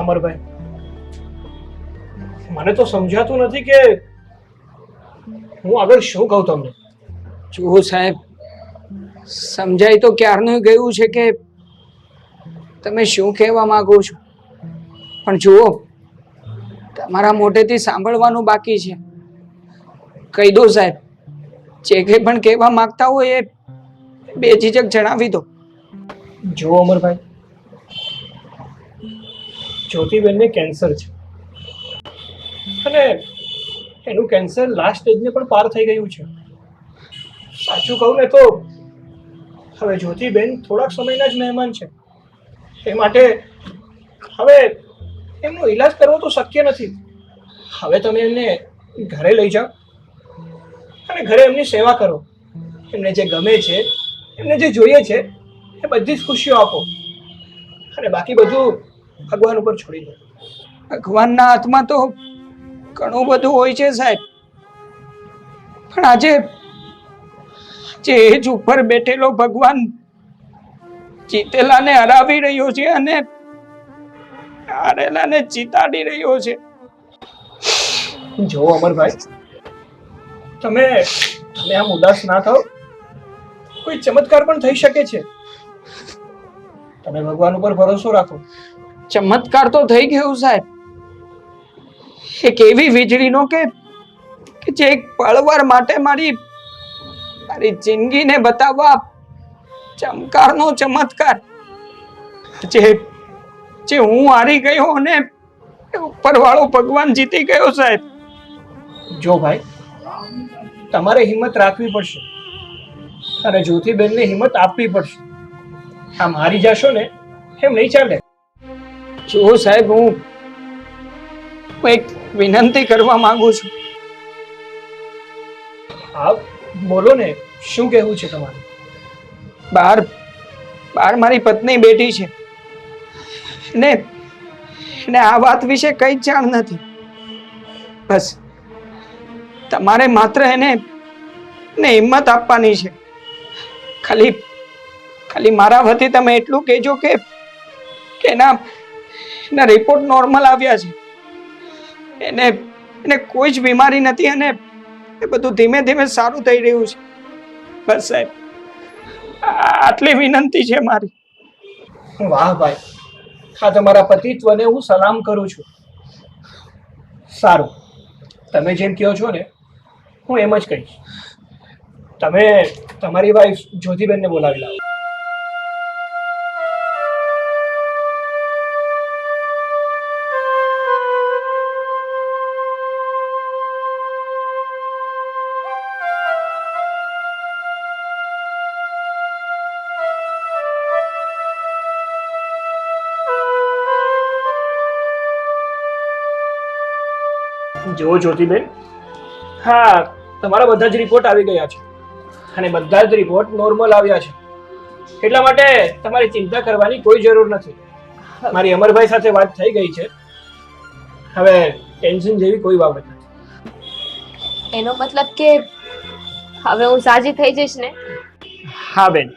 અમરભાઈ, મને તો સમજાતું નથી કે હું આગળ શું કહું તમને. જુઓ સાહેબ, સમજાય તો ક્યારનું ગયું છે કે તમે શું કહેવા માંગો છો, પણ જુઓ તમારા મોઢેથી સાંભળવાનું બાકી છે. કહી દો સાહેબ, જે કંઈ પણ કહેવા માંગતા હોય એ બેઝિઝક જણાવી દો. જુઓ અમરભાઈ, જ્યોતિબેનને કેન્સર છે અને એનું કેન્સર લાસ્ટ સ્ટેજને પણ પાર થઈ ગયું છે. સાચું કહું ને તો હવે જ્યોતિબેન થોડાક સમયના જ મહેમાન છે. એ માટે હવે એમનો ઈલાજ કરવો તો શક્ય નથી. હવે તમે એમને ઘરે લઈ જાઓ અને ઘરે એમની સેવા કરો. એમને જે ગમે છે, એમને જે જોઈએ છે એ બધી જ ખુશીઓ આપો અને બાકી બધું ભગવાન ઉપર છોડી દો. ભગવાનના હાથમાં તો ઘણું બધું હોય છે સાહેબ, પણ આજે એજ ઉપર બેઠેલો ભગવાન જીતેલાને હરાવી રહ્યો છે અને હારેલાને જીતાડી રહ્યો છે. જો અમરભાઈ, તમે આમ ઉદાસ ના થાઓ. કોઈ ચમત્કાર પણ થઈ શકે છે. તમે ભગવાન ઉપર ભરોસો રાખો. ચમત્કાર તો થઈ ગયો સાહેબ. એક એવી વીજળીનો કે જે એક પળવાર માટે મારી જિંદગીને બતાવવા ચમકારનો ચમત્કાર. જે હું હારી ગયો અને ઉપરવાળો ભગવાન જીતી ગયો સાહેબ. જો ભાઈ, તમારે હિંમત રાખવી પડશે અને જ્યોતિબેનને હિંમત આપવી પડશે. આમ હારી જશો ને એમ નહીં ચાલે. જો સાહેબ, હું એક વિનંતી કરવા માંગુ છું. હા, બોલો ને, શું કહેવું છે તમારે? બહાર મારી પત્ની બેઠી છે ને આ વાત વિશે કઈ જ જાણ નથી. બસ તમારે માત્ર એને હિંમત આપવાની છે. ખાલી મારા વતી તમે એટલું કહેજો કે એના રિપોર્ટ નોર્મલ આવ્યા છે. એને કોઈ જ બીમારી નથી અને એ બધું ધીમે ધીમે સારું થઈ રહ્યું છે. બસ સાહેબ, આટલી વિનંતી છે મારી. વાહ ભાઈ, આ તમારા પતિત્વને હું સલામ કરું છું. સારું, તમે જેમ કહો છો ને હું એમ જ કહીશ. તમે તમારી વાઈફ જ્યોતિબેનને બોલાવી લાવો. જો જ્યોતિબેન, હા, તમારા બધા જ રિપોર્ટ આવી ગયા છે અને બધા જ રિપોર્ટ નોર્મલ આવ્યા છે. એટલા માટે તમારે ચિંતા કરવાની કોઈ જરૂર નથી. મારી અમરભાઈ સાથે વાત થઈ ગઈ છે. હવે ટેન્શન જેવી કોઈ બાબત નથી. એનો મતલબ કે હવે હું સાજી થઈ જઈશ ને? હા બેન,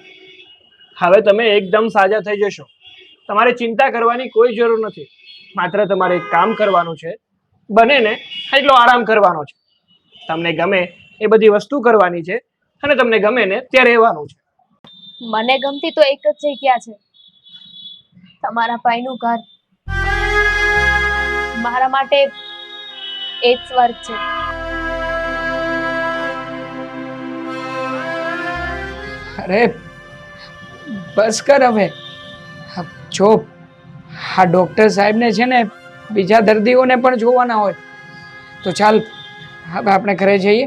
હવે તમે એકદમ સાજા થઈ જશો. તમારે ચિંતા કરવાની કોઈ જરૂર નથી. માત્ર તમારે એક કામ કરવાનું છે, બને ને એટલો આરામ કરવાનો છે. તમને ગમે એ બધી વસ્તુ કરવાની છે અને તમને ગમે ને ત્યાં રહેવાનું છે. મને ગમતી તો એક જ જગ્યા છે, તમારા ભાઈનું ઘર. મારા માટે એ જ સ્વર્ગ છે. અરે બસ કર હવે. જો આ ડોક્ટર સાહેબને છે ને બીજા દર્દીઓને પણ જોવાના હોય, તો ચાલ હવે આપણે ઘરે જઈએ.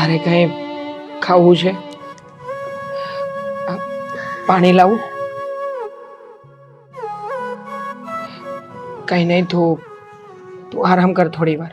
તારે કંઈ ખાવું છે? પાણી લાવું? કઈ નહીં, તું આરામ કર થોડી વાર.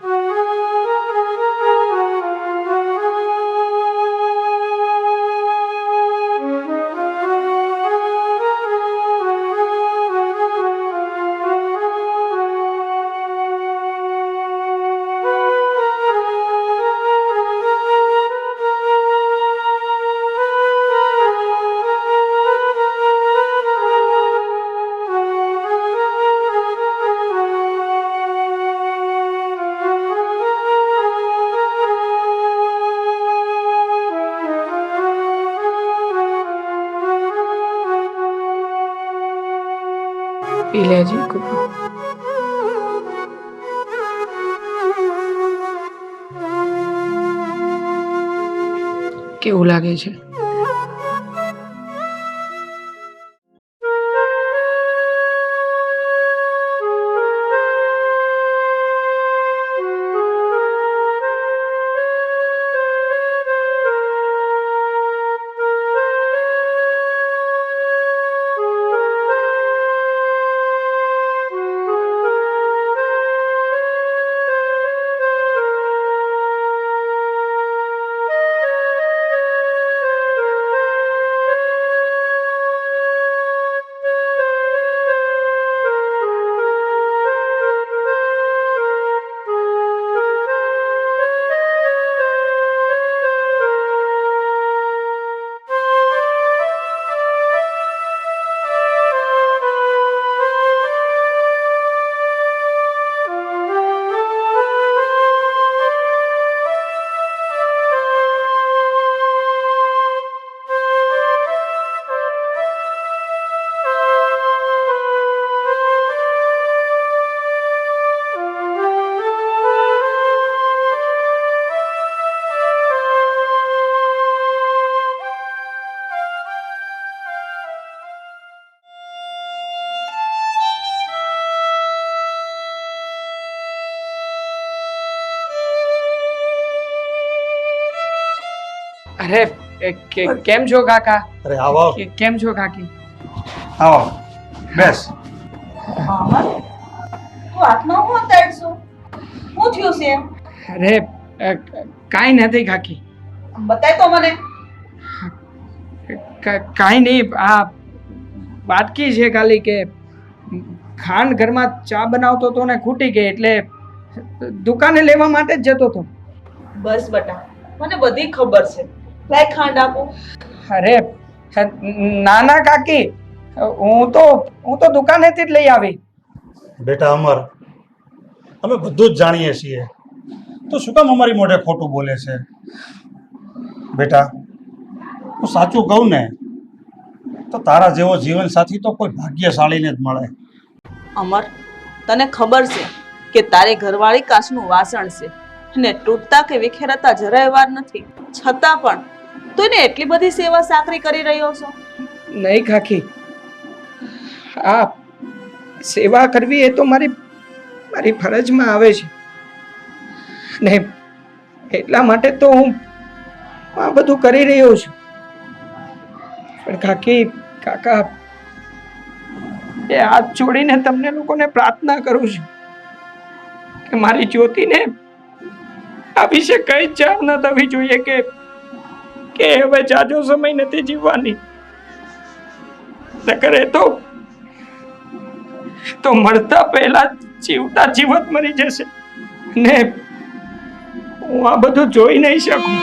પી લેજી. કેવું લાગે છે? અરે કેમ છો કાકા? અરે આવો કેમ છો કાકી? આવો બેસ. મામા તું હાથમાં હું અંતાડશું? શું થયું છે? અરે કાંઈ નથી કાકી. બતાય તો મને. કાંઈ નહીં, આ વાટકી છે ખાલી કે ખાંડ ઘરમાં ચા બનાવતો હતો ને ખૂટી ગઈ એટલે દુકાને લેવા માટે જ જતો હતો. બસ બટા, મને બધી ખબર છે. લાય ખાંડ આપો. અરે નાના કાકી, હું તો દુકાનેથી જ લઈ આવી. બેટા અમર, અમે બધું જ જાણીએ છીએ, તો શું કામ અમારી મોઢે ખોટું બોલે છે? બેટા હું સાચું કહું ને તો તારા જેવો જીવન સાથી તો કોઈ ભાગ્યશાળીને જ મળે. અમર, તને ખબર છે કે તારી ઘરવાળી કાચનું વાસણ છે અને તૂટતા કે વિખેરાતા જરાય વાર નથી, છતાં પણ તું એને એટલી બધી સેવા સાકરી કરી રહ્યો છો. નહીં કાકી, આ સેવા કરવી એ તો મારી ફરજમાં આવે છે ને એટલા માટે તો હું આ બધું કરી રહ્યો છું. પણ કાકા એ હાથ જોડીને તમને લોકોને પ્રાર્થના કરું છું કે મારી જ્યોતિને આ વિશે કઈ જ જાણ ન થવી જોઈએ કે હવે જાજો સમય નથી જીવવાની. નકર એ તો મળતા પહેલા જીવતા જીવત મરી જશે ને હું આ બધું જોઈ નહીં શકું.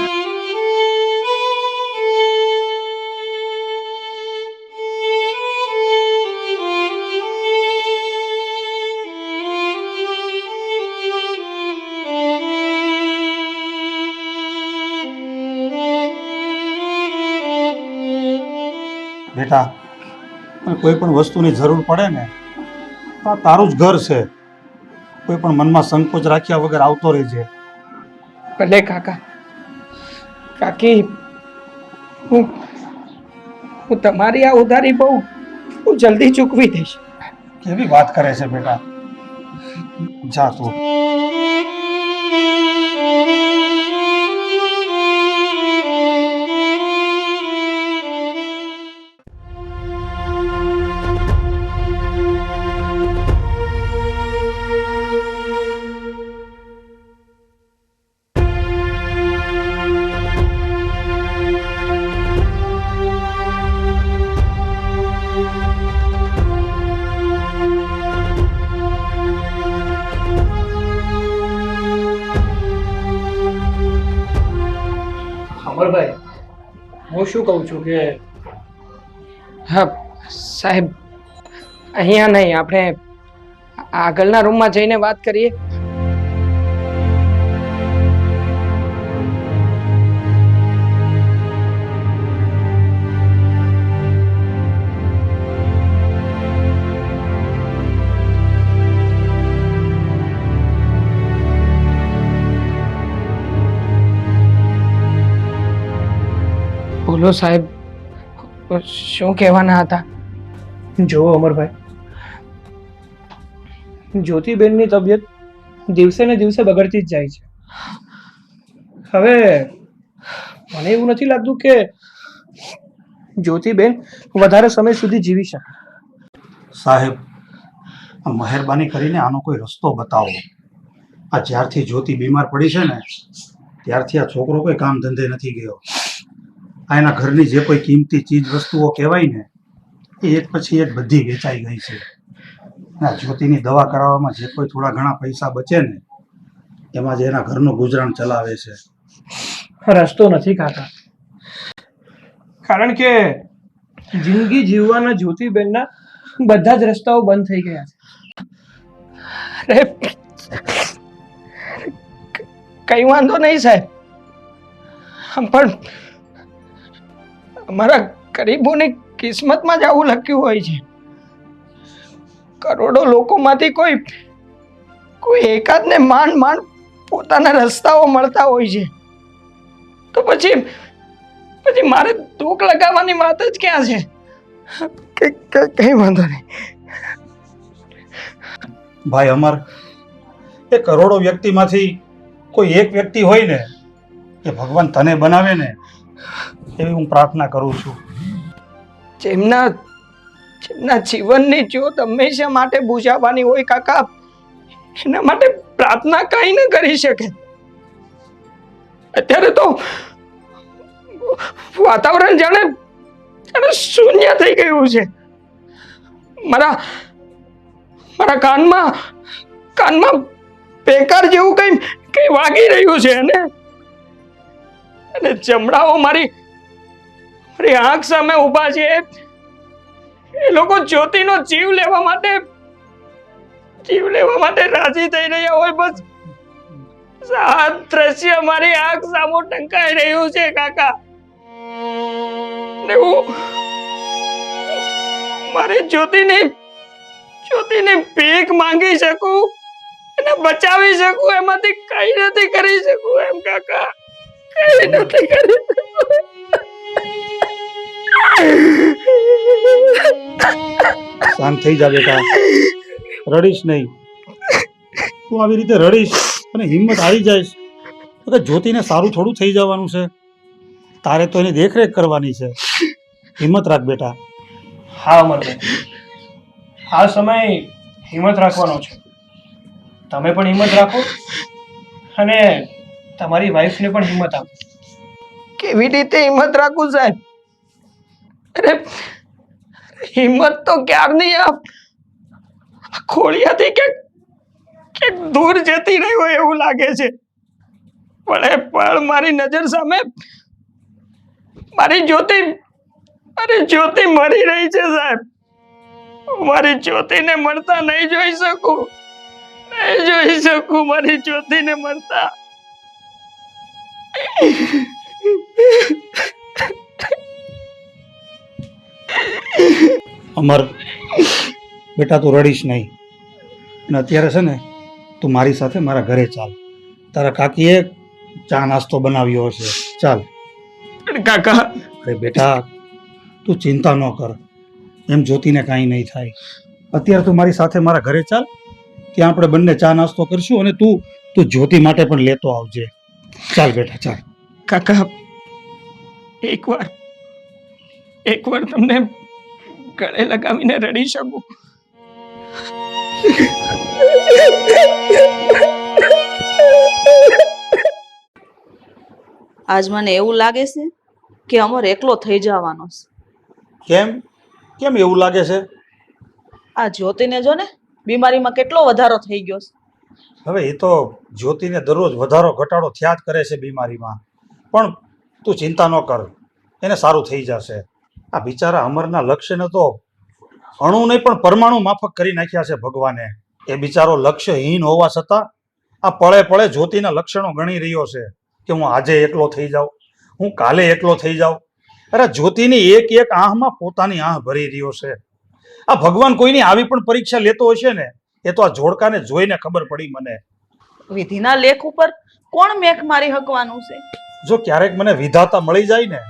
બેટા કોઈ પણ વસ્તુની જરૂર પડે ને તો આ તારું જ ઘર છે. કોઈ પણ મનમાં સંકોચ રાખ્યા વગર આવતો રહેજે. ભલે કાકી, હું તમારી આ ઉધારી બહુ જલ્દી ચૂકવી દઈશ. કેવી વાત કરે છે બેટા, જા તું. અમરભાઈ, હું શું કહું છું કે હા સાહેબ, અહીંયા નહીં, આપણે આગળના રૂમમાં જઈને વાત કરીએ. બોલો સાહેબ, શું કહેવાના હતા? જુઓ અમરભાઈ, જ્યોતિબેનની તબિયત દિવસે ને દિવસે બગડતી જ જાય છે. હવે મને એવું નથી લાગતું કે જ્યોતિબેન વધારે સમય સુધી જીવી શકે. સાહેબ, આ મહેરબાની કરીને આનો કોઈ રસ્તો બતાવો. આ જ્યારથી જ્યોતિ બીમાર પડી છે ને ત્યારથી આ છોકરો કોઈ કામ ધંધે નથી ગયો. આ એના ઘરની જે કોઈ કિંમતી ચીજ વસ્તુઓ કહેવાય ને એ એક પછી એક બધી વેચાઈ ગઈ છે. આ જ્યોતિની દવા કરાવવામાં જે કોઈ થોડા ઘણા પૈસા બચે ને એમાં જ એના ઘરનું ગુજરાન ચલાવે છે. રસ્તો નથી કાકા, કારણ કે જિંદગી જીવવાના જ્યોતિબેનના બધા જ રસ્તાઓ બંધ થઈ ગયા છે. અરે કઈ વાંધો નહીં સાહેબ, પણ અમારા ગરીબોની કિસ્મતમાં જ આવું લખ્યું હોય છે. કરોડો લોકોમાંથી કોઈ એકાદને માંડ પોતાના રસ્તાઓ મળતા હોય છે. તો પછી મારે દુઃખ લગાવવાની વાત જ ક્યાં છે? કઈ વાંધો નહીં ભાઈ અમર, એ કરોડો વ્યક્તિમાંથી કોઈ એક વ્યક્તિ હોય ને કે ભગવાન તને બનાવે ને એવી હું પ્રાર્થના કરું છું. જેમના જીવનની જ્યોત હંમેશા માટે બુઝાવવાની હોય કાકા, એના માટે પ્રાર્થના કઈ ન કરી શકે. અત્યારે તો વાતાવરણ જાણે શૂન્ય થઈ ગયું છે. મારા કાનમાં બેકાર જેવું કઈ વાગી રહ્યું છે અને ચમડાઓ મારી આંખ સામે ઊભા છે. એ લોકો જ્યોતિનો જીવ લેવા માટે રાજી થઈ રહ્યા હોય. બસ આ દ્રશ્ય મારી આંખ સામે ટંકાઈ રહ્યું છે કાકા. ને હું મારી જ્યોતિની ભીખ માંગી શકું, એને બચાવી શકું, એમાંથી કઈ નથી કરી શકું એમ કાકા, કઈ નથી કરી શકું. શાંત થઈ જા બેટા, રડીશ નહીં. તું આવી રીતે રડીશ અને હિંમત હારી જઈશ તો કે જ્યોતિને સારું થોડું થઈ જવાનું છે. તારે તો એની દેખરેખ કરવાની છે. હિંમત રાખ બેટા. હા અમરભાઈ, આ સમય હિંમત રાખવાનો છે. તમે પણ હિંમત રાખો અને તમારી વાઈફને પણ હિંમત આપો. કેવી રીતે હિંમત રાખું સાહેબ? અરે હિંમત તો ક્યારની આ ખોળિયાથી કે દૂર જતી રહી હોય એવું લાગે છે. પણ મારી નજર સામે મારી જ્યોતિ મરી રહી છે સાહેબ. મારી જ્યોતિને મળતા નહીં જોઈ શકું મારી જ્યોતિને મળતા. અમર બેટા, તું રડીશ નહીં. અને અત્યારે છે ને તું મારી સાથે મારા ઘરે ચાલ. તારા કાકીએ ચા નાસ્તો બનાવ્યો હશે. ચાલ. કાકા, અરે બેટા, તું ચિંતા ન કર. એમ જ્યોતિને કાંઈ નહીં થાય. અત્યારે તું મારી સાથે મારા ઘરે ચાલ. ત્યાં આપણે બંને ચા નાસ્તો કરશું અને તું જ્યોતિ માટે પણ લેતો આવજે. ચાલ બેટા, ચાલ. કાકા, એકવાર તમને ગળે લગાવીને રડી શકું? આજ મને એવું લાગે છે કે અમર એકલો થઈ જવાનો છે. કેમ એવું લાગે છે? આ જ્યોતિને જો ને બીમારીમાં કેટલો વધારો થઈ ગયો છે. હવે એ તો જ્યોતિને દરરોજ વધારો ઘટાડો થયા જ કરે છે બીમારીમાં. પણ તું ચિંતા ન કર, એને સારું થઈ જશે. આ બિચારા અમરના લક્ષ્યને તો અણુ નહીં પણ પરમાણુ માફક કરી નાખ્યા છે ભગવાને. એ બિચારો લક્ષ્યહીન હોવા છતાં આ પળે પળે જ્યોતિના લક્ષણો ગણી રહ્યો છે કે હું આજે એકલો થઈ જાઉં, હું કાલે એકલો થઈ જાઉં. અરે જ્યોતિની એક એક આંખમાં પોતાની આંખ ભરી રહ્યો છે. આ ભગવાન કોઈની આવી પણ પરીક્ષા લેતો હશે ને, એ તો આ જોડકાને જોઈને ખબર પડી મને. વિધિના લેખ ઉપર કોણ મેઘ મારી હકવાનું છે? જો ક્યારેક મને વિધાતા મળી જાય ને,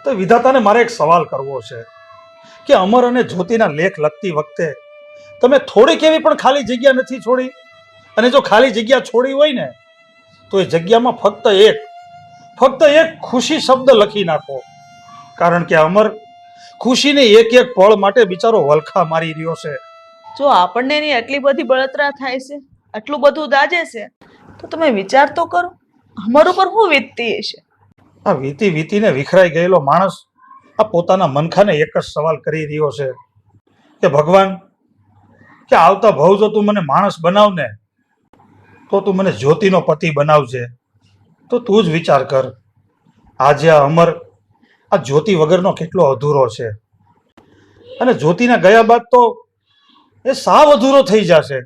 તો વિધાતાને મારે એક સવાલ કરવો છે કે અમર અને જ્યોતિના લેખ લખતી વખતે તમે થોડીક એવી પણ ખાલી જગ્યા નથી છોડી? અને જો ખાલી જગ્યા છોડી હોય ને, તો એ જગ્યામાં ફક્ત એક ખુશી શબ્દ લખી નાખો. કારણ કે અમર ખુશીની એક એક પળ માટે બિચારો વલખા મારી રહ્યો છે. જો આપણને એની આટલી બધી બળતરા થાય છે, આટલું બધું દાજે છે, તો તમે વિચાર તો કરો અમર ઉપર શું વીતતી હશે. આ વીતીને વિખરાઈ ગયેલો માણસ આ પોતાના મનખાને એક જ સવાલ કરી રહ્યો છે કે ભગવાન, કે આવતા ભવ જો તું મને માણસ બનાવ ને, તો તું મને જ્યોતિનો પતિ બનાવજે. તો તું જ વિચાર કર, આજે આ અમર આ જ્યોતિ વગરનો કેટલો અધૂરો છે. અને જ્યોતિના ગયા બાદ તો એ સાવ અધૂરો થઈ જશે.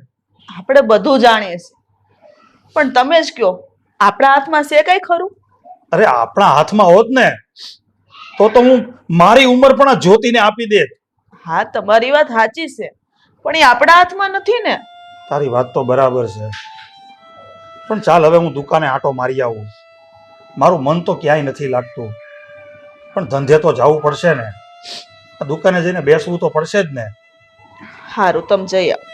આપણે બધું જાણીએ છીએ, પણ તમે જ કયો આપણા હાથમાં છે કઈ ખરું? અરે આપણા હાથમાં હોત ને, તો હું મારી ઉંમર પણ આ જ્યોતિને આપી દેત. હા, તમારી વાત સાચી છે, પણ એ આપણા હાથમાં નથી ને. તારી વાત તો બરાબર છે, પણ ચાલ હવે હું દુકાને આંટો મારી આવું. મારું મન તો ક્યાંય નથી લાગતું, પણ ધંધે તો જવું પડશે ને. આ દુકાને જઈને બેસવું તો પડશે જ ને. સારું, તમે જઈ આવો.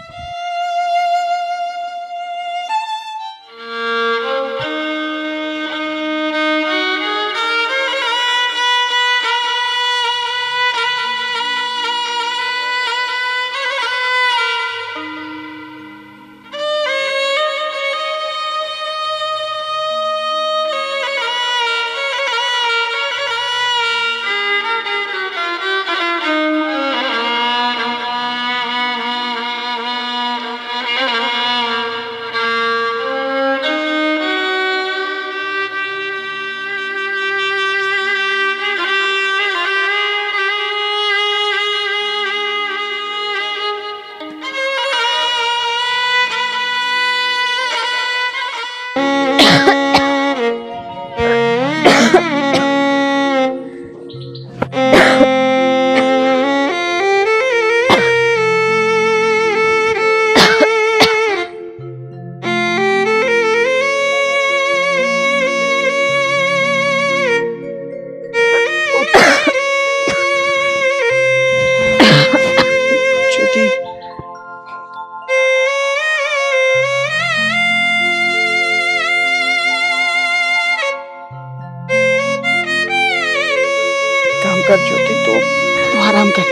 કર જ્યોતિ, તું આરામ કર.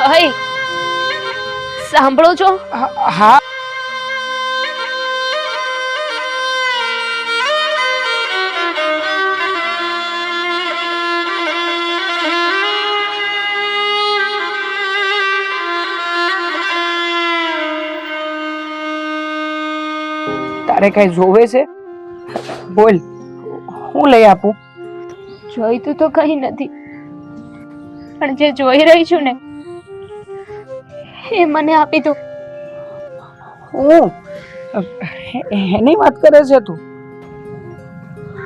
હઈ સાંભળો છો? હા. તારે કઈ જોવે છે? બોલ, હું લઈ આપું? જોઈતું તો કઈ નથી, પણ જે જોઈ રહી છું ને એ મને આપી દો. હું એની વાત કરે છે તું?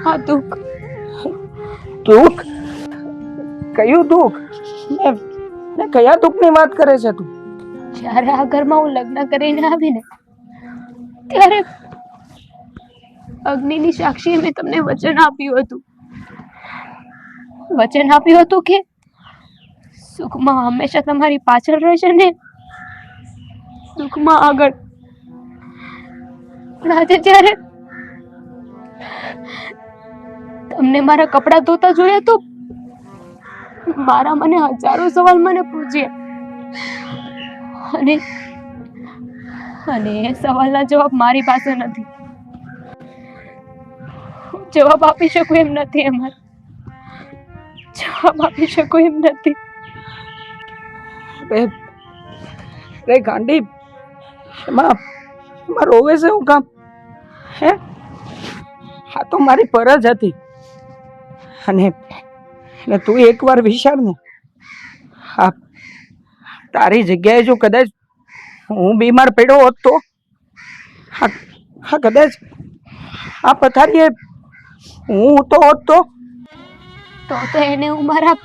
આ દુઃખ. દુઃખ? કયું દુઃખ? ને કયા દુઃખની વાત કરે છે તું? જ્યારે આ ઘરમાં હું લગ્ન કરીને આવી ને ત્યારે અગ્નિની સાક્ષીએ મેં તમને વચન આપ્યું હતું. વચન આપ્યું હતું કે સુખમાં હંમેશા તમારી પાછળ રહેશે ને દુઃખમાં આગળ. પણ આજે જ્યારે તમને મારા કપડાં ધોતા જોયા તો મારા મને હજારો સવાલ મને પૂછ્યા અને એ સવાલના જવાબ મારી પાસે નથી. જવાબ આપી શકું એમ નથી. અમારે જવાબ આપી શકું એમ નથી. રે ગાંડી, એમાં રોવે છે હું કામ? હે, આ તો મારી ફરજ હતી. અને તું એકવાર વિચાર ને, હા, તારી જગ્યાએ જો કદાચ હું બીમાર પડ્યો હોત તો, હા કદાચ આ પથારીએ હું તો હોત તો એને હું મારા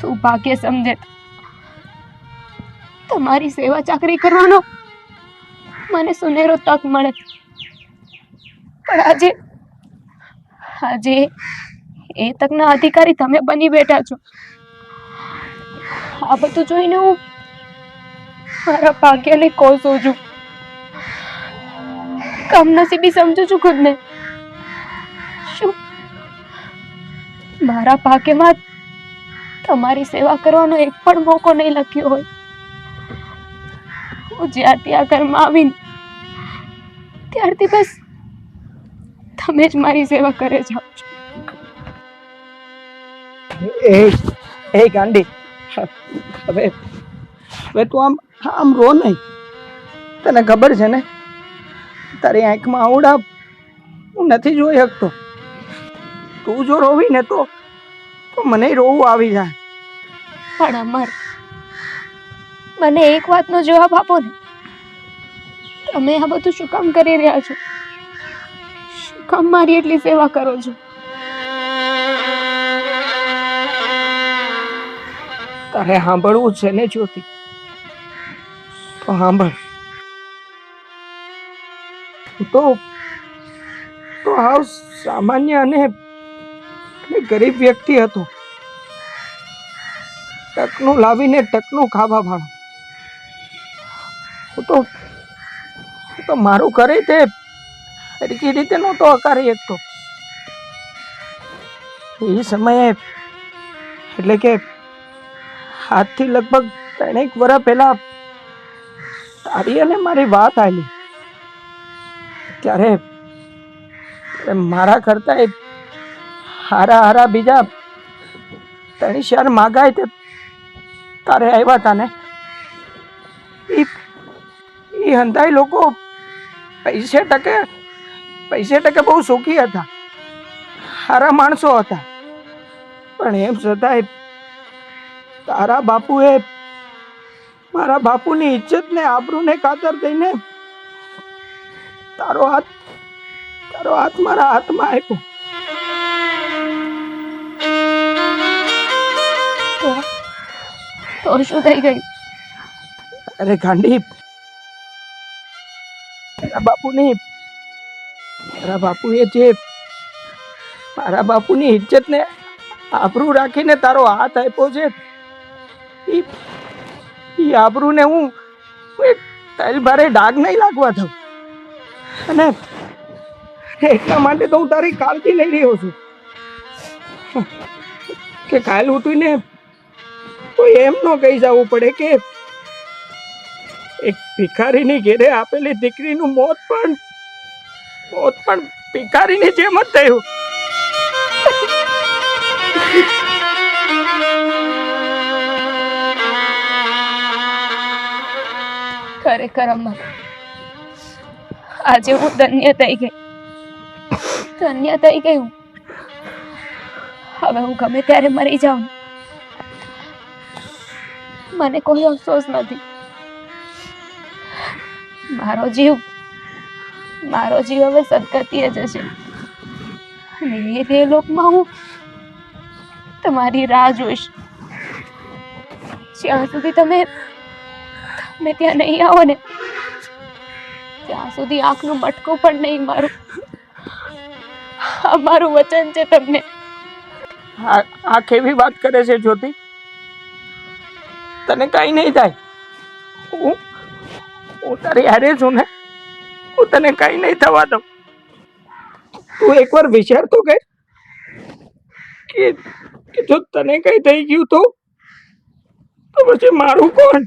સૌભાગ્ય સમજે. તમારી સેવા ચાકરી કરવાનો મને સુનેરો તક મળે. પણ આજે એ તકના અધિકારી તમે બની બેઠા છો. આ બધું જોઈને હું મારા ભાગ્યને કોસું છું. કમનસીબી સમજુ છું ખુદને. શું મારા ભાગ્યમાં તમારી સેવા કરવાનો એક પણ મોકો નહીં લખ્યો હોય? હું જ્યારથી આ ઘરમાં આવીને ત્યારથી બસ તમે જ મારી સેવા કરે જાઓ છો. એ ગાંડી, હવે તું આમ રો નહીં. તને ખબર છે ને, તારી આંખમાં આવડા હું નથી જોઈ શકતો. તું જો રોવી ને તો મને રોવું આવી જાય. પણ અમર, મને એક વાતનો જવાબ આપો ને. તમે આ બધું શું કામ કરી રહ્યા છો? શું કામ મારી એટલી સેવા કરો છો? તારે સાંભળવું છે ને જ્યોતિ? તો સાંભળ. તો હાવ સામાન્ય અને ગરીબ વ્યક્તિ હતો. ટકનું લાવીને ટકનું ખાવા વાળો. હું તો મારું કરે તે સરખી રીતે નહોતો હકારી શકતો. એ સમયે એટલે કે આજથી લગભગ 3 વર્ષ પહેલા તારી અને મારી વાત આવી. ત્યારે મારા કરતા એ હારા બીજા 3-4 માગાય તે તારે આવ્યા હતા ને. એ હંધાઈ લોકો પૈસે ટકે બહુ સુખી હતા, સારા માણસો હતા. પણ એમ છતાંય તારા બાપુએ મારા બાપુની ઇજ્જત ને આબરૂને ખાતર દઈને તારો હાથ મારા હાથમાં આપ્યો. તો શું થઈ ગયું? અરે ગાંડી, તારા બાપુએ જે મારા બાપુની ઇજ્જત ને આબરૂ રાખીને તારો હાથ આપ્યો છે, એ આબરૂ ને હું એક તલભારે ડાઘ નહીં લાગવા દઉં. અને એટલા માટે તો હું તારી કાળજી લઈ રહ્યો છું કે કાલ ઉઠીને કોઈ કોઈ એમ ન કહી જવું પડે કે એક ભિખારીની ઘેરે આપેલી દીકરીનું મોત પણ ભિખારીની જેમ જ થયું. ખરેખર અમર, આજે હું ધન્ય થઈ ગઈ. હવે હું ગમે ત્યારે મરી જાઉં, મને કોઈ અફસોસ નથી. મારો જીવ હવે સદગતિએ જશે અને એ લોકમાં હું તમારી રાહ જોઈશ. જ્યાં સુધી તમે ત્યાં નહીં આવો ને, ત્યાં સુધી આંખનું મટકું પણ નહીં મારું. આ મારું વચન છે તમને. આ કેવી વાત કરે છે જ્યોતિ? તને કઈ નહીં થાય. હું તારી હારે છું ને, હું તને કઈ નહીં થવા દઉં. તું એકવાર વિચાર તો કર કે જો તને કઈ થઈ ગયું તો પછી મારું કોણ?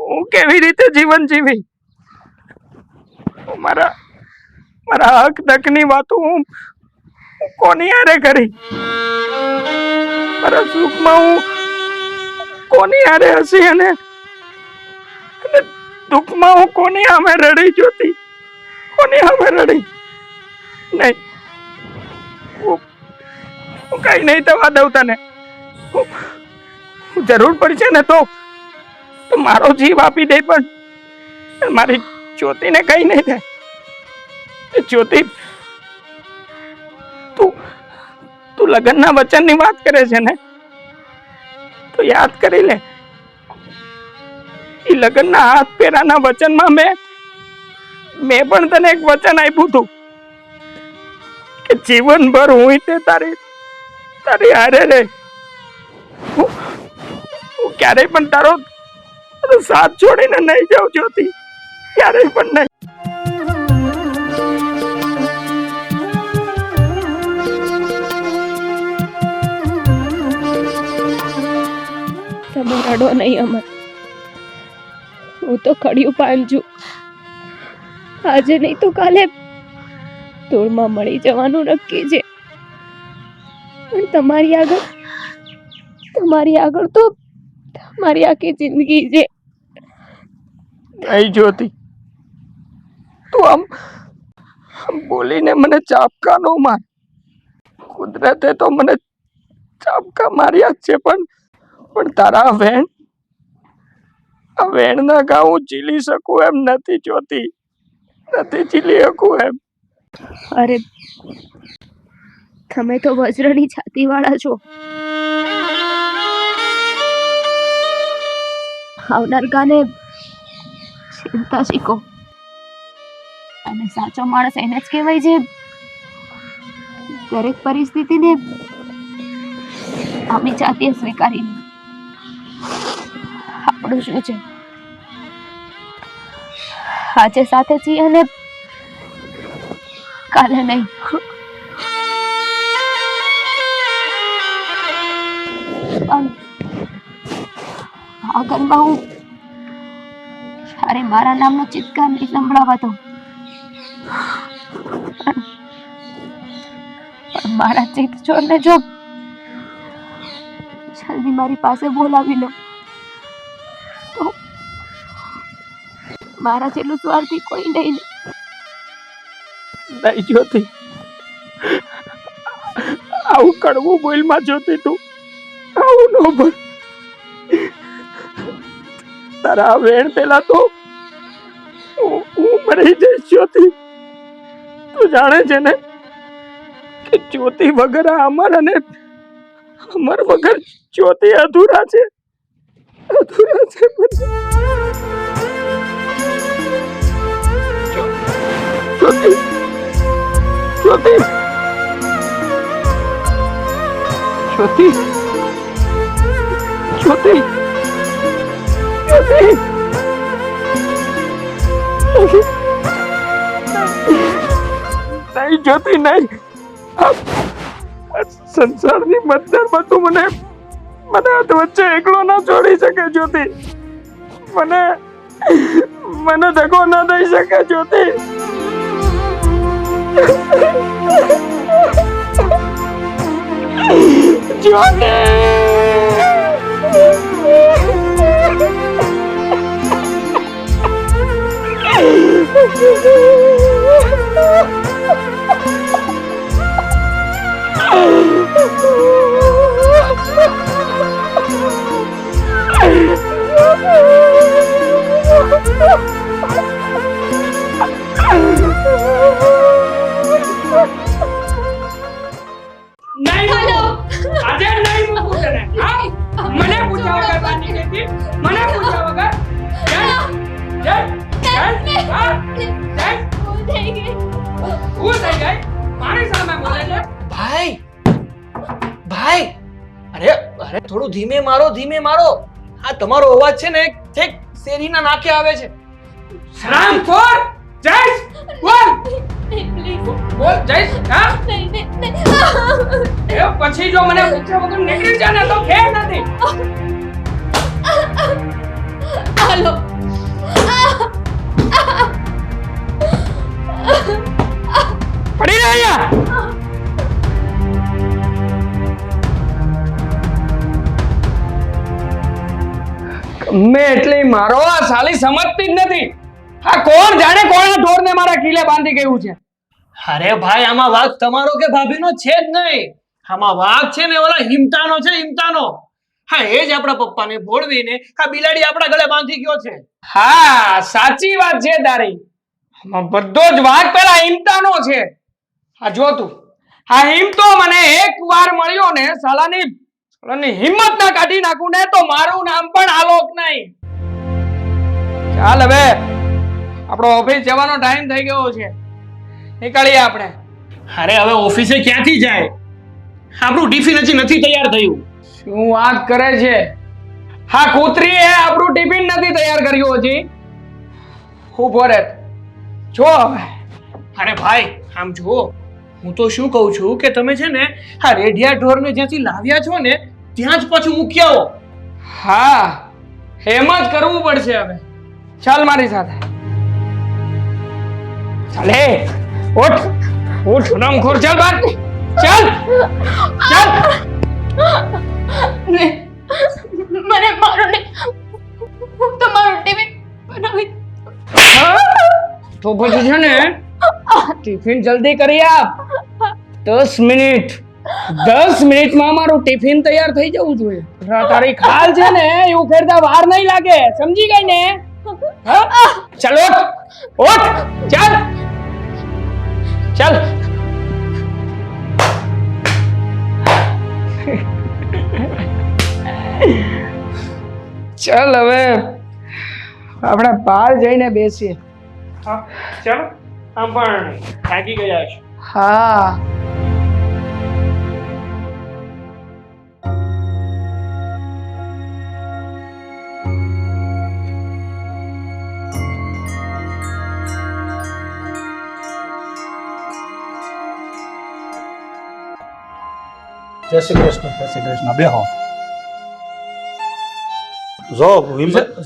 હું કેવી રીતે જીવન જીવી? મારા હક તકની વાતો હું કોની હારે કરી? મારા સુખમાં હું કોની હારે હસી અને દુઃખમાં હું કોની સામે રડી? જ્યોતિ, કોની સામે રડી? નહીં, હું કઈ નહીં થવા દઉં તને. જરૂર પડશે ને તો મારો જીવ આપી દે, પણ મારી જ્યોતિને કઈ નહીં થાય. જ્યોતિ, તું લગ્નના વચનની વાત કરે છે ને, તો યાદ કરી લે. એ લગ્નના હાથ પેરાના વચનમાં મેં પણ તને એક વચન આપ્યું હતું કે જીવનભર હું તે તારી હારે રહે. હું ક્યારેય પણ તારો સાથ છોડીને નહીં જાઉં જ્યોતિ, ક્યારેય પણ નહીં. તમે રડો નહીં અમર, હું તો કડિયું પાંજું. આજે નહીં તો કાલે ધૂળમાં મળી જવાનું નક્કી છે. પણ તમારી આગળ તો મારી આખી જિંદગી છે. નહીં જ્યોતિ, તું આમ બોલીને મને ચાપકા નો માર. કુદરતે તો મને ચાપકા માર્યા જ છે, પણ તારા આ વેણના ઘા હું ઝીલી શકું એમ નથી જ્યોતિ, નથી ઝીલી શકું એમ. અરે તમે તો વજ્રની છાતી વાળા છો. આવનાર ગાને ચિંતા શીખો. અને સાચો માણસ એને જ કહેવાય છે દરેક પરિસ્થિતિને આમી જાતીય સ્વીકારી. આપણું શું છે, આજે સાથે છીએ અને કાલે નહીં. આગળમાં હું અરે મારા નામનો ચિત્કાર નહીં સંભળાવા દો. મારા ચિત્ત ચોરને જો જલ્દી મારી પાસે બોલાવી લો તો મારા જેટલું સ્વાર્થી કોઈ નહીં. નહીં જ્યોતિ, આવું કડવું બોલમાં જ્યોતિ, તું આવું ન બોલ. તારા વેણ પેલા તો હું મરી જઈશ જ્યોતિ. તું જાણે છે ને કે જ્યોતિ વગર અમર અને અમર વગર જ્યોતિ અધૂરા છે, અધૂરા છે. જ્યોતિ, જ્યોતિ, જ્યોતિ, જ્યોતિ, જ્યોતિ. નહીં જ્યોતિ, નહીં. સંસારની બંધનમાં તું મને હાથ વચ્ચે એકલો ના છોડી શકે જ્યોતિ. મને ધક્કો ના દઈ શકે જ્યોતિ. જ્યોતિ આજે નહીં મૂકું તને. હા? મને પૂછ્યા વગર બાંધી દેતી? મને પૂછ્યા વગર? મારી સામે બોલે છે? ભાઈ ભાઈ, અરે થોડું ધીમે મારો. આ તમારો અવાજ છે ને ઠીક શેરીના નાકે આવે છે. હરામખોર! જઈશ બોલ બોલ જઈશ. હા એ પછી જો મને પૂછ્યા વગર નીકળી જાય ને તો ખેર નથી. હાલો પડી રહે અહીંયા. ગમે એટલી મારો આ સાલી સમજતી જ નથી. આ કોણ જાણે કોના ઢોરને મારા કિલે બાંધી ગયું છે. અરે ભાઈ, આમાં વાંક તમારો કે ભાભીનો છે જ નહીં. આમાં વાંક છે ને ઓલા હિમતાનો છે, હિમતાનો. હા, એ જ આપણા પપ્પાને ભોળવીને આ બિલાડી આપણા ગળે બાંધી ગયો છે. હા, સાચી વાત છે તારી. આમાં બધો જ વાંક પેલા હિમતાનો છે. આ જો તું, આ હિમતો મને એકવાર મળ્યો ને સાલાની હિંમત ના કાઢી નાખું ને તો મારું નામ પણ આલોક નહીં. ચાલ હવે આપણો ઓફિસ જવાનો ટાઈમ થઈ ગયો છે. નીકળીએ આપણે. અરે હવે ઓફિસે ક્યાંથી જાય? આપણું ટિફિન હજી નથી તૈયાર થયું. શું વાત કરે છે? હા, કૂતરીએ આપણું ટિફિન નથી તૈયાર કર્યું હજી. ઉભો રહે. જો હવે. અરે ભાઈ, આમ જુઓ, હું તો શું કહું છું કે તમે છે ને આ રેડિયા ઢોરને જ્યાંથી લાવ્યા છો ને ત્યાં જ પાછું મૂકી આવો. હા, એમ જ કરવું પડશે હવે. ચાલ મારી સાથે. ચાલે ઉઠ રમખોર. ચાલ બાર. ચાલ મને મારો ને હું તમારું ટિફિન બનાવી. તો પછી છે ને ટિફિન જલ્દી કરી આપ. 10 મિનિટમાં મારું ટિફિન તૈયાર થઈ જવું જોઈએ. તારી ખાલ છે ને એ ઉખેડતા વાર નહીં લાગે. સમજી ગઈ ને? હા, ચાલ ઉઠ. ચાલ ચાલ હવે આપણે બહાર જઈને બેસીએ. હા ચાલો. આમ પણ થાકી ગયા છે. હા. જય શ્રી કૃષ્ણ. બેહો. જો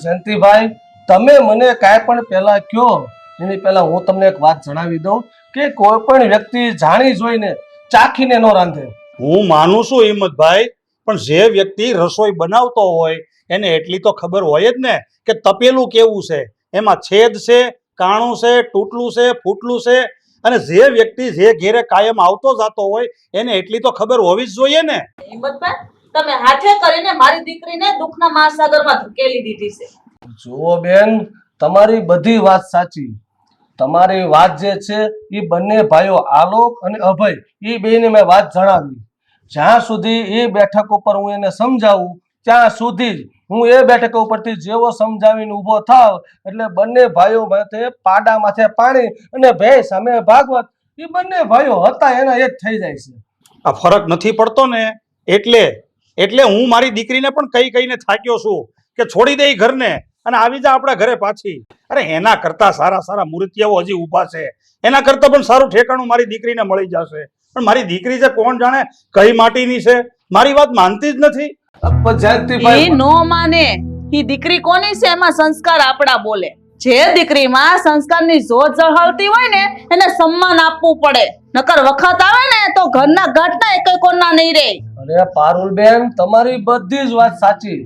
જયંતિભાઈ, તમે મને કાંઈ પણ પહેલા કયો એની પહેલા હું તમને એક વાત જણાવી દઉં કે કોઈ પણ વ્યક્તિ જાણી જોઈને ચાખીને ન રાંધે. હું માનું છું હિંમતભાઈ, પણ જે વ્યક્તિ રસોઈ બનાવતો હોય એને એટલી તો ખબર હોય જ ને કે તપેલું કેવું છે, એમાં છેદ છે, કાણું છે, તૂટલું છે, ફૂટલું છે. અને જે વ્યક્તિ જે ઘેરે કાયમ આવતો જાતો હોય એને એટલી તો ખબર હોવી જ જોઈએ ને. હિંમતભાઈ, તમે હાથે કરીને મારી દીકરીને દુઃખના મહાસાગરમાં ધકેલી દીધી છે. જુઓ બેન, તમારી બધી વાત સાચી. તમારી વાત જે છે એ બંને ભાઈઓ આલોક અને અભય એ બેને મેં વાત જણાવી. જ્યાં સુધી એ બેઠક ઉપર હું એને સમજાવું ત્યાં સુધી જ હું એ બેઠક ઉપરથી જેવો સમજાવીને ઊભો થાવ એટલે બંને ભાઈઓ માથે પાડા માથે પાણી અને ભેં સામે ભાગવત એ બંને ભાઈઓ હતા એના એ જ થઈ જાય છે. આ ફરક નથી પડતો ને એટલે હું મારી દીકરીને પણ કહીને થાક્યો છું કે છોડી દે ઘરને અને આવી જા આપણા ઘરે પાછી. અરે એના કરતા સારા મૂર્તિયાઓ હજી ઊભા છે, એના કરતા પણ સારું ઠેકાણું મારી દીકરીને મળી જશે. પણ મારી દીકરી છે કોણ જાણે કઈ માટીની છે, મારી વાત માનતી જ નથી. પણ એ જયંતિભાઈ નો માને. ઈ દીકરી કોની છે એમાં સંસ્કાર આપડા બોલે. જે દીકરીમાં સંસ્કારની જોત જળહળતી હોય ને એને સન્માન આપવું પડે. નકર વખત આવે ને તો ઘરના ગાંઠના એક કોના નહીં રહે. અરે પારુલબેન, તમારી બધી જ વાત સાચી,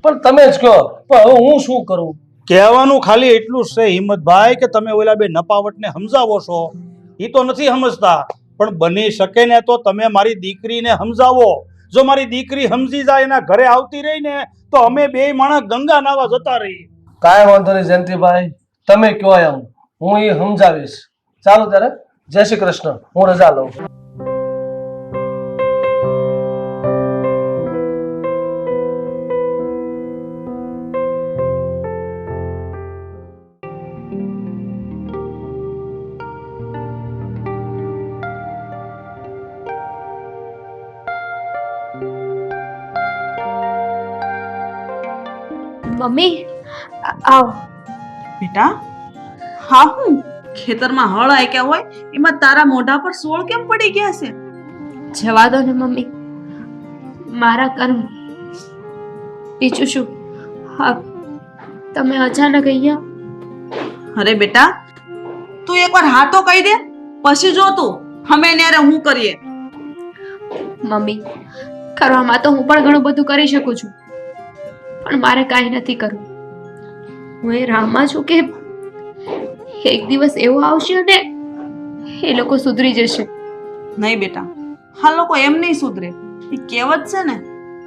પણ તમે જ કહો, પણ હવે હું શું કરું? કહેવાનું ખાલી એટલું જ છે હિંમતભાઈ કે તમે ઓલા બે નપાવટને સમજાવો છો, એ તો નથી સમજતા, પણ બની શકે ને તો તમે મારી દીકરીને સમજાવો. જો મારી દીકરી સમજી જાય, એના ઘરે આવતી રહી ને તો અમે બે માણસ ગંગા નાવા જતા રહી. કાંઈ વાંધો નહીં જયંતિભાઈ, તમે કહો એમ હું એ સમજાવીશ. ચાલો ત્યારે, જય શ્રી કૃષ્ણ, હું રજા લઉં. મમ્મી આવ. બેટા, હા હું ખેતરમાં હળ આક્યા હોય એમાં તારા મોઢા પર સોળ કેમ પડી ગયા છે? જવા દો ને મમ્મી, મારા કર્મ. બીજું શું? હા, તમે અચાનક અહીંયા. અરે બેટા, તું એકવાર હા તો કહી દે, પછી જો તું અમે ન્યારે હું કરીએ. મમ્મી, કરવામાં તો હું પણ ઘણું બધું કરી શકું છું, પણ મારે કાંઈ નથી કરવું. હું એ રાહમાં છું કે એક દિવસ એવો આવશે અને એ લોકો સુધરી જશે. નહીં બેટા, હા લોકો એમ નહીં સુધરે. એ કહેવત છે ને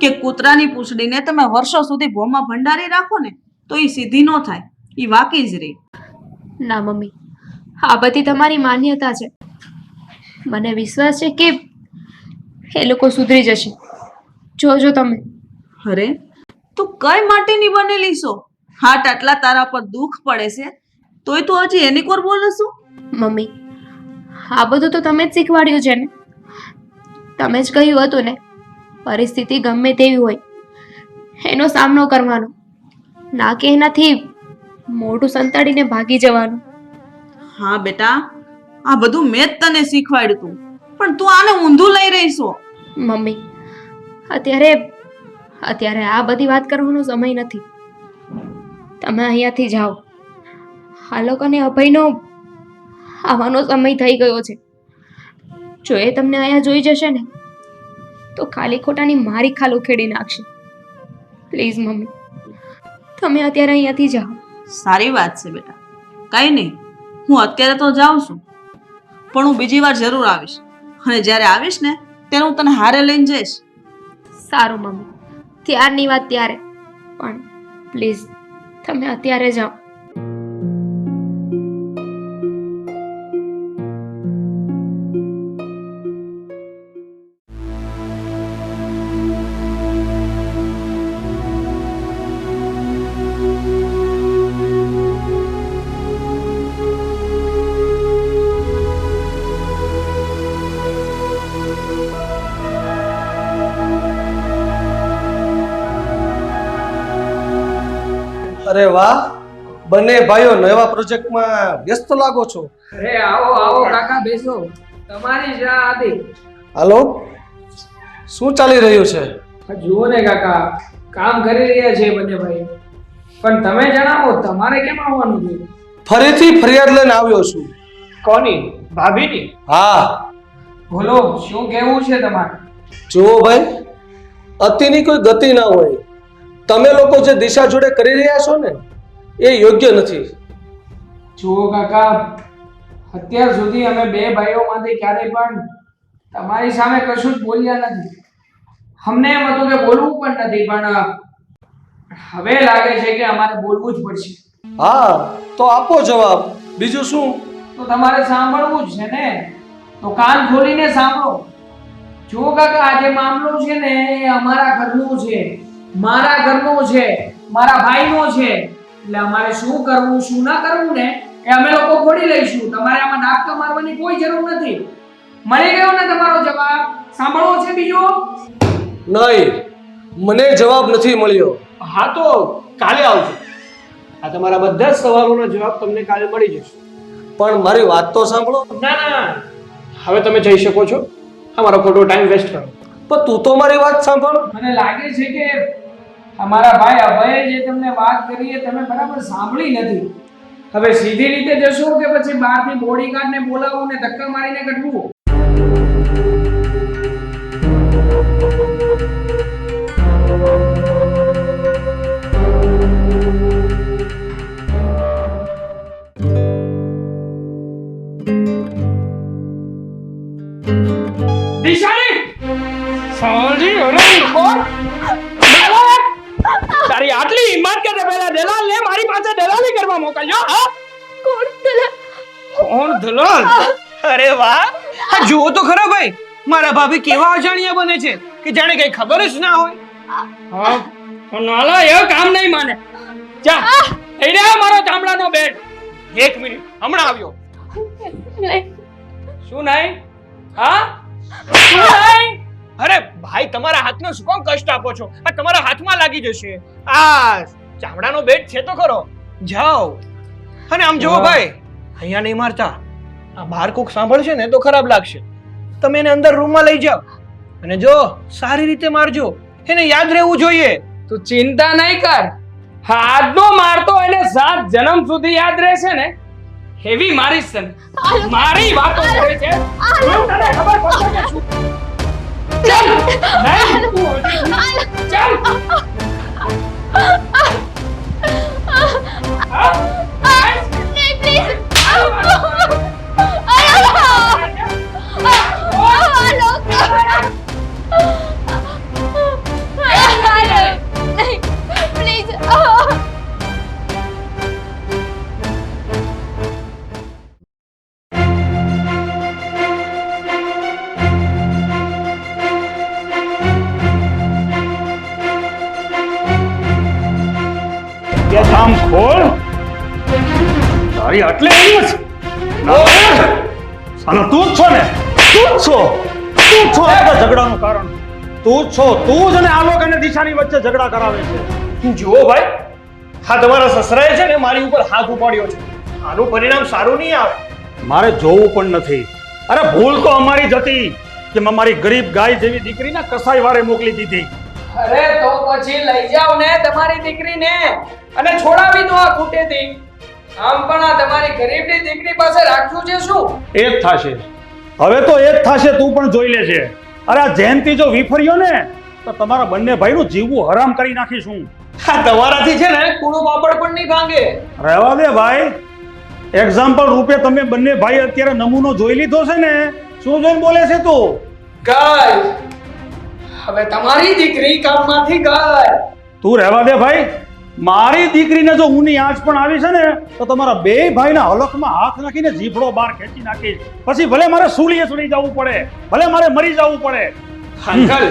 કે કૂતરાની પૂંછડીને તમે વર્ષો સુધી ભોમાં ભંડારી રાખો ને તો એ સીધી ન થાય, એ વાકી જ રહી. ના મમ્મી, આ બધી તમારી માન્યતા છે. મને વિશ્વાસ છે કે એ લોકો સુધરી જશે. જોજો તમે. અરે તું કઈ માટીની બનેલી છો? હાટ આટલા તારા પર દુઃખ પડે છે તોય તું હજી એની કોર બોલે છું? મમ્મી, આ બધું તો તમે જ શીખવાડ્યું છે ને. તમે જ કહ્યું હતું ને, પરિસ્થિતિ ગમે તેવી હોય એનો સામનો કરવાનો, ના કે એનાથી મોઢું સંતાડીને ભાગી જવાનું. હા બેટા, આ બધું મેં જ તને શીખવાડ્યું તું, પણ તું આને ઊંધું લઈ રહી છો. મમ્મી, અત્યારે આ બધી વાત કરવાનો સમય નથી. તમે અહીંયાથી જાઓ. આ લોકોને અભયનો આવવાનો સમય થઈ ગયો છે. જો એ તમને અહીંયા જોઈ જશે ને તો ખાલી ખોટાની મારી ખાલ ઉખેડી નાખશે. પ્લીઝ મમ્મી, તમે અત્યારે અહીંયાથી જાઓ. સારી વાત છે બેટા, કઈ નહીં, હું અત્યારે તો જાઉં છું, પણ હું બીજી વાર જરૂર આવીશ, અને જ્યારે આવીશ ને ત્યારે હું તને હારે લઈને જઈશ. સારું મમ્મી, ત્યારની વાત ત્યારે, પણ પ્લીઝ તમે અત્યારે જાઓ. અરે વાહ, બંને ભાઈઓ નવા પ્રોજેક્ટમાં વ્યસ્ત લાગો છો. અરે આવો આવો કાકા, બેસો. તમારી જ રાહ હતી. હાલો, શું ચાલી રહ્યું છે? આ જુઓ ને કાકા, કામ કરી રહ્યા છે બંને ભાઈ. પણ તમે જણાવો, તમારે કેમ આવવાનું છે? ફરીથી ફરિયાદ લઈને આવ્યો છું. કોની? ભાભીની? હા, બોલો, શું કહેવું છે તમારે? જુઓ ભાઈ, અતિની કોઈ ગતિ ના હોય. તમે લોકો જે દિશા જોડે કરી રહ્યા છો ને એ યોગ્ય નથી. જુઓ કાકા, અત્યાર સુધી અમે બે ભાઈઓમાંથી ક્યારેય પણ તમારી સામે કશું જ બોલ્યા નથી. અમને એમ હતું કે બોલવું પણ નથી, પણ હવે લાગે છે કે અમારે બોલવું જ પડશે. હા, તો આપો જવાબ, બીજું શું? તો તમારે સાંભળવું જ છે ને, તો કાન ખોલીને સાંભળો. જુઓ કાકા, આ જે મામલો છે ને એ અમારા ઘરનો છે, મારા ઘરનો છે, મારા ભાઈનો છે. એટલે અમારે શું કરવું શું ના કરવું ને એ અમે લોકો ખોડી લઈશું. તમારે આમાં નાટક મારવાની કોઈ જરૂર નથી. મળી ગયો ને તમારો જવાબ? સાંભળવો છે બીજો? નહીં, મને જવાબ નથી મળ્યો. હા તો કાલે આવજો. આ તમારા બધા જ સવાલોના જવાબ તમને કાલે મળી જશે. પણ મારી વાત તો સાંભળો. ના ના, હવે તમે જઈ શકો છો. અમારો ખોટો ટાઈમ વેસ્ટ કરો. પણ તું તો મારી વાત સાંભળ. મને લાગે છે કે અમારા ભાઈ અભયે જે તમને વાત કરી એ તમે બરાબર સાંભળી નથી. હવે સીધી રીતે જશો કે પછી બહારથી બોડીગાર્ડને બોલાવવું ને ધક્કા મારીને કઢવું? દિશાની સાંજી અરે કોણ તારી આટલી હિંમત કે તે પહેલા દલાલ ને મારી પાસે દલાલી કરવા મોકલ્યો? હા, કોણ દલાલ? અરે વાહ, આ જુઓ તો ખરો ભાઈ, મારા ભાભી કેવા અજાણ્યા બને છે કે જાણે કઈ ખબર જ ના હોય. હા, નાલા એ કામ નહીં માને. જા લઈને આવ મારો ચામડાનો બેટ. 1 મિનિટ, હમણાં આવ્યો. શું નહીં? હા, શું નહીં? અરે ભાઈ, તમારા હાથને શું કામ કષ્ટ આપો છો? આ તમારા હાથમાં લાગી જશે. આ ચામડાનો બેટ છે તો ખરો, જાઓ. અને આમ જુઓ ભાઈ, અહીંયા નહીં મારતા. આ બહાર કોક સાંભળશે ને તો ખરાબ લાગશે. તમે એને અંદર રૂમમાં લઈ જાઓ અને જો સારી રીતે મારજો. એને યાદ રહેવું જોઈએ. તું ચિંતા નહીં કર. હાથનો મારતો એને 7 જન્મ સુધી યાદ રહેશે ને એવી મારીશ તને. મારી વાતો કરે છે. શું તને ખબર પડશે કે શું? ચાલ નહીં ચાલ. આમ ખોલ. તારી આટલી હિંમત? અને તું જ છો ને? તું જ છો આ બધા ઝઘડાનું કારણ. તું જ છો. તું જ અને આલોક અને દિશાની વચ્ચે ઝઘડા કરાવે છે. જુઓ ભાઈ, હા તમારા સસરાએ છે ને મારી ઉપર હાથ ઉપાડ્યો છે. આનું પરિણામ સારું નહીં આવે. મારે જોવું પણ નથી. અરે ભૂલ તો અમારી જ હતી કે અમારી ગરીબ ગાય જેવી દીકરીને કસાઈ વાળે મોકલી દીધી. અરે તો પછી લઈ જાવ ને તમારી દીકરીને અને છોડાવી દો આ ખૂટેથી. આમ પણ આ તમારી ગરીબની દીકરી પાસે રાખ્યું છે શું? એ જ થશે. હવે તો એ જ થશે. તું પણ જોઈ લેજે. અરે આ જયંતિ જો વિફર્યો ને તો તમારા બંને ભાઈનું જીવવું હરામ કરી નાખીશું. હા, તમારાથી છે ને કૂણો પાપડ પણ નહીં ભાંગે. રહેવા દે ભાઈ. એક્ઝામ્પલ રૂપે તમે બંને ભાઈ અત્યારે નમૂનો જોઈ લીધો છે ને. શું જોઈને બોલે છે તું? ગઈ હવે તમારી દીકરી કામમાંથી ગઈ. તું રહેવા દે ભાઈ. મારી દીકરીને જો ઊની આંચ પણ આવી છે ને તો તમારા બે ભાઈના હલકમાં હાથ નાખીને જીભડો બહાર ખેંચી નાખીશ. પછી ભલે મારે સૂલીએ સૂલી જવું પડે, ભલે મારે મરી જવું પડે. અંકલ,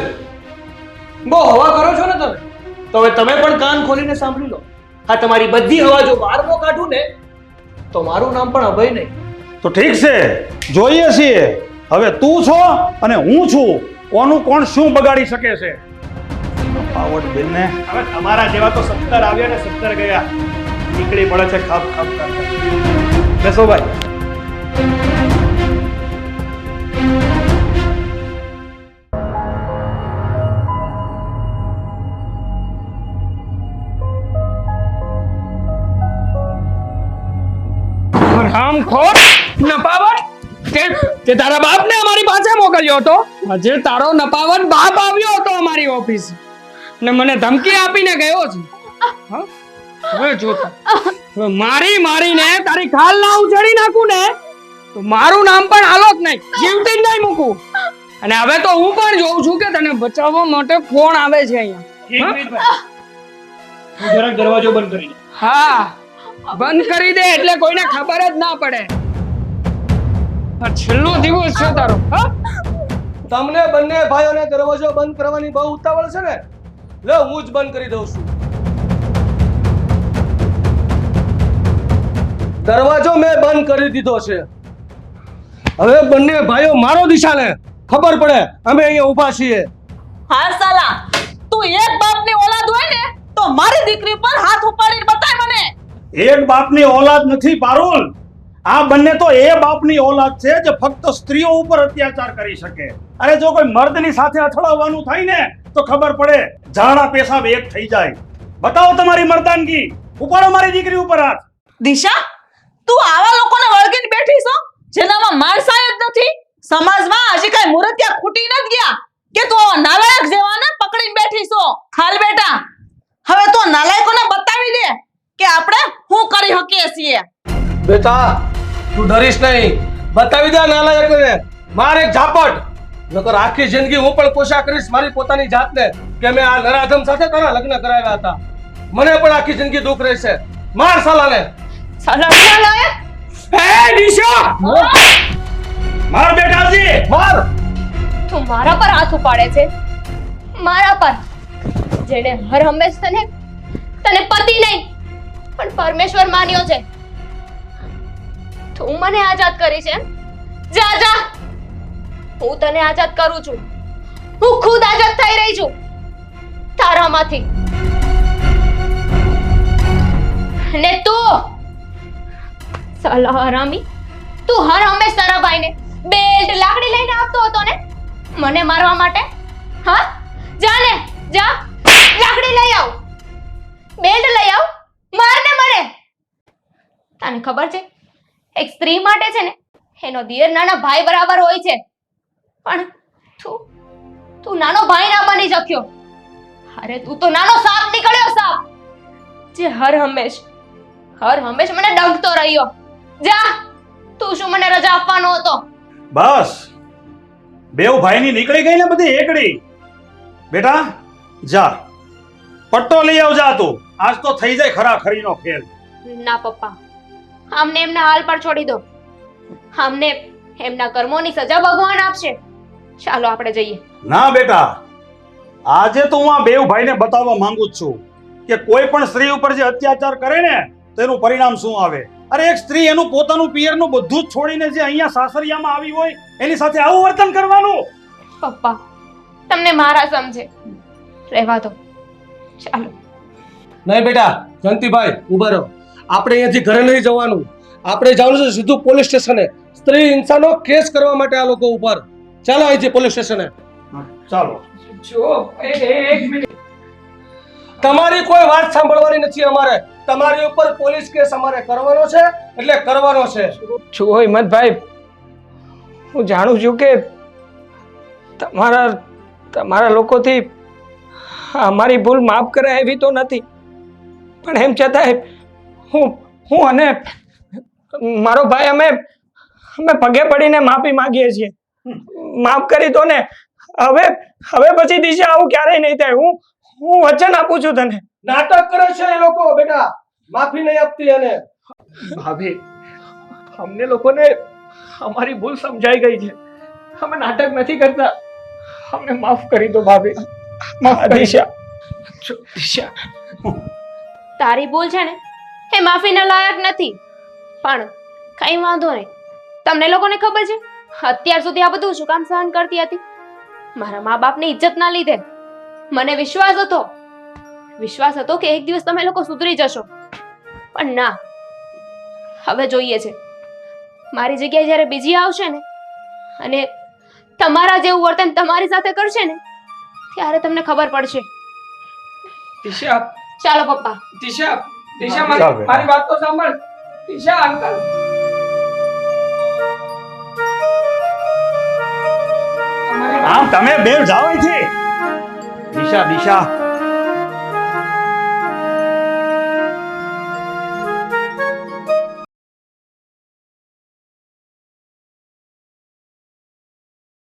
બહુ હવા કરો છો ને તમે. તો હવે તમે પણ કાન ખોલીને સાંભળી લો. આ તમારી બધી હવા જો બહાર નો કાઢું ને તો મારું નામ પણ અભય નહીં. તો ઠીક છે, જોઈએ છીએ. હવે તું છો અને હું છું. કોનું કોણ શું બગાડી શકે છે? પાવડ બેનને હવે તમારા જેવા તો 70 આવ્યા ને 70 ગયા. નીકળી પડે છે ખાપ ખાપ કરતા. બેસો ભાઈ. રામખોર નપાવટ તે તારા બાપને અમારી પાસે મોકલ્યો હતો. આજે તારો નપાવટ બાપ આવ્યો હતો અમારી ઓફિસ ને મને ધમકી આપીને ગયો છે. હા? હવે જોતા હવે મારીને તારી ખાલ ના ઉજળી નાખું ને તો મારું નામ પણ આલોક નહીં, જીવતી જ નહીં મૂકું. અને હવે તો હું પણ જોઉં છું કે તને બચાવવા માટે કોણ આવે છે અહીંયા. એક મિનિટ ભાઈ. હું જરાક દરવાજો બંધ કરી દઉં. હા, બંધ કરી દે એટલે કોઈને ખબર જ ના પડે. આ છેલ્લો દિવસ છે તારો. હા, તમને બંને ભાઈઓને દરવાજો બંધ કરવાની બહુ ઉતાવળ છે ને? લે હું જ બંધ કરી દઉં છું. દરવાજો મેં બંધ કરી દીધો છે. હવે બંને ભાઈઓ મારો દિશાને ખબર પડે અમે અહીંયા ઊભા છીએ. હા સાલા, તું એક બાપની ઓલાદ હોય ને તો મારી દીકરી પર હાથ ઉપાડીને બતાય મને. એક બાપની ઓલાદ નથી પારુલ. આ બંને તો એ બાપની ઓલાદ છે જે ફક્ત સ્ત્રીઓ ઉપર અત્યાચાર કરી શકે. અરે જો કોઈ મર્દની સાથે અથડાવવાનું થાય ને તો ખબર પડે, ઝાડા પેશાબ એક થઈ જાય. બતાવો તમારી મર્દાનગી, ઉપાડો મારી દીકરી ઉપર હાથ. દિશા, તું આવા લોકોને વળગીને બેઠી છો જેનામાં માણસાઈ જ નથી? સમાજમાં હજી કઈ મૂર્તિયા ખૂટી નથી ગયા કે તું આવા નાલાયક જેવાને પકડીને બેઠી છો? હાલ બેટા, હવે તો નાલાયકોને બતાવી દે કે આપણે શું કરી શકીએ છીએ. બેટા તું ડરીશ નહીં, બતાવી દે નાલાયકોને. માર એક ઝાપટ, નકર આખી જિંદગી હું પણ કોશિશ કરીશ મારી પોતાની જાતને કે મેં આ નરાધમ સાથે તારા લગ્ન કરાવ્યા હતા. મને પણ આખી જિંદગી દુઃખ રહેશે. માર સાલાને. સાલા નાલાયક! એ દિશા, માર બેટાજી, માર. તું મારા પર હાથ ઉપાડે છે, મારા પર, જેને હર હંમેશ તને પતિ નહીં પણ પરમેશ્વર માન્યો છે. તું મને આઝાદ કરી છે એમ? જા જા, હું તને આઝાદ કરું છું. હું ખુદ આઝાદ થઈ રહી છું તારામાંથી. ને તું સાલા હરામી, તું હર હંમેશ તારા ભાઈને બેલ્ટ લાકડી લઈને આવતો હતો ને મને મારવા માટે. હા, જા ને જા, લાકડી લઈ આવ, બેલ્ટ લઈ આવ, મારને મને. તને ખબર છે એક સ્ત્રી માટે છે ને એનો દિયર નાના ભાઈ બરાબર હોય છે, પણ તું નાનો ભાઈ ના બની શક્યો. અરે તું તો નાનો સાપ નીકળ્યો, સાપ જે હર હંમેશ મને ડંખતો રહ્યો. જા, તું શું મને રજા આપવાનો હતો? બસ બેવ ભાઈની નીકળી ગઈ ને બધી એકડી. બેટા જા, પટ્ટો લઈ આવ જા તું. આજ તો થઈ જાય ખરાખરીનો ખેલ. ના પપ્પા, આમને એમના હાલ પર છોડી દો. આમને એમના કર્મોની સજા ભગવાન આપશે. ચાલો આપણે જઈએ. ના બેટા, આજે તો હું આ બેવ ભાઈને બતાવવા માંગુ જ છું કે કોઈ પણ સ્ત્રી ઉપર જે અત્યાચાર કરે ને તેનું પરિણામ શું આવે. અરે એક સ્ત્રી એનું પોતાનું પિયરનું બધું જ છોડીને જે અહીંયા સાસરિયામાં આવી હોય એની સાથે આવું વર્તન કરવાનું. પપ્પા, તમને મારા સમજે, રહેવા દો. ચાલો. નહીં બેટા, જયંતિભાઈ ઉભા રહો. આપણે અહીંયાથી ઘરે નહીં જવાનું, આપણે જવાનું છે સીધું પોલીસ સ્ટેશને. સ્ત્રી હિંસાનો કેસ કરવા માટે આ લોકો ઉપર. ચાલો અહીંથી પોલીસ સ્ટેશને. ચાલો. જો એક મિનિટ, તમારી કોઈ વાત સાંભળવાની નથી અમારે. તમારી ઉપર પોલીસ કેસ અમારે કરવાનો છે એટલે કરવાનો છે. જો હિંમતભાઈ, હું જાણું છું કે તમારા લોકોથી અમારી ભૂલ માફ કરાય એવી તો નથી, પણ એમ છતાંય હું અને મારો ભાઈ અમે પગે પડીને માફી માંગીએ છીએ. માફ કરી દો ને. હવે પછી દિશા આવું ક્યારેય નહીં થાય. હું વચન આપું છું તને. નાટક કરે છે એ લોકો બેટા, માફી નહીં આપતી. અને ભાભી, અમને લોકોને અમારી ભૂલ સમજાઈ ગઈ છે. અમે નાટક નથી કરતા. અમને માફ કરી દો ભાભી, માફ કરી. દિશા, તારી ભૂલ છે ને એ માફીના લાયક નથી, પણ કઈ વાંધો નહીં. તમને લોકોને ખબર છે અત્યાર સુધી આ બધું શું કામ સહન કરતી હતી? મારા મા બાપની ઇજ્જતના લીધે. મને વિશ્વાસ હતો કે એક દિવસ તમે લોકો સુધરી જશો, પણ ના. હવે જોઈએ છે મારી જગ્યાએ જ્યારે બીજી આવશે ને અને તમારા જેવું વર્તન તમારી સાથે કરશે ને ત્યારે તમને ખબર પડશે. દિશા, ચાલો પપ્પા. દિશા, ચાલ બેટા. મારી વાત તો સાંભળ. દિશા, અંકલ. આમ તમે બેવ જાઓ અહીંથી. દિશા દિશા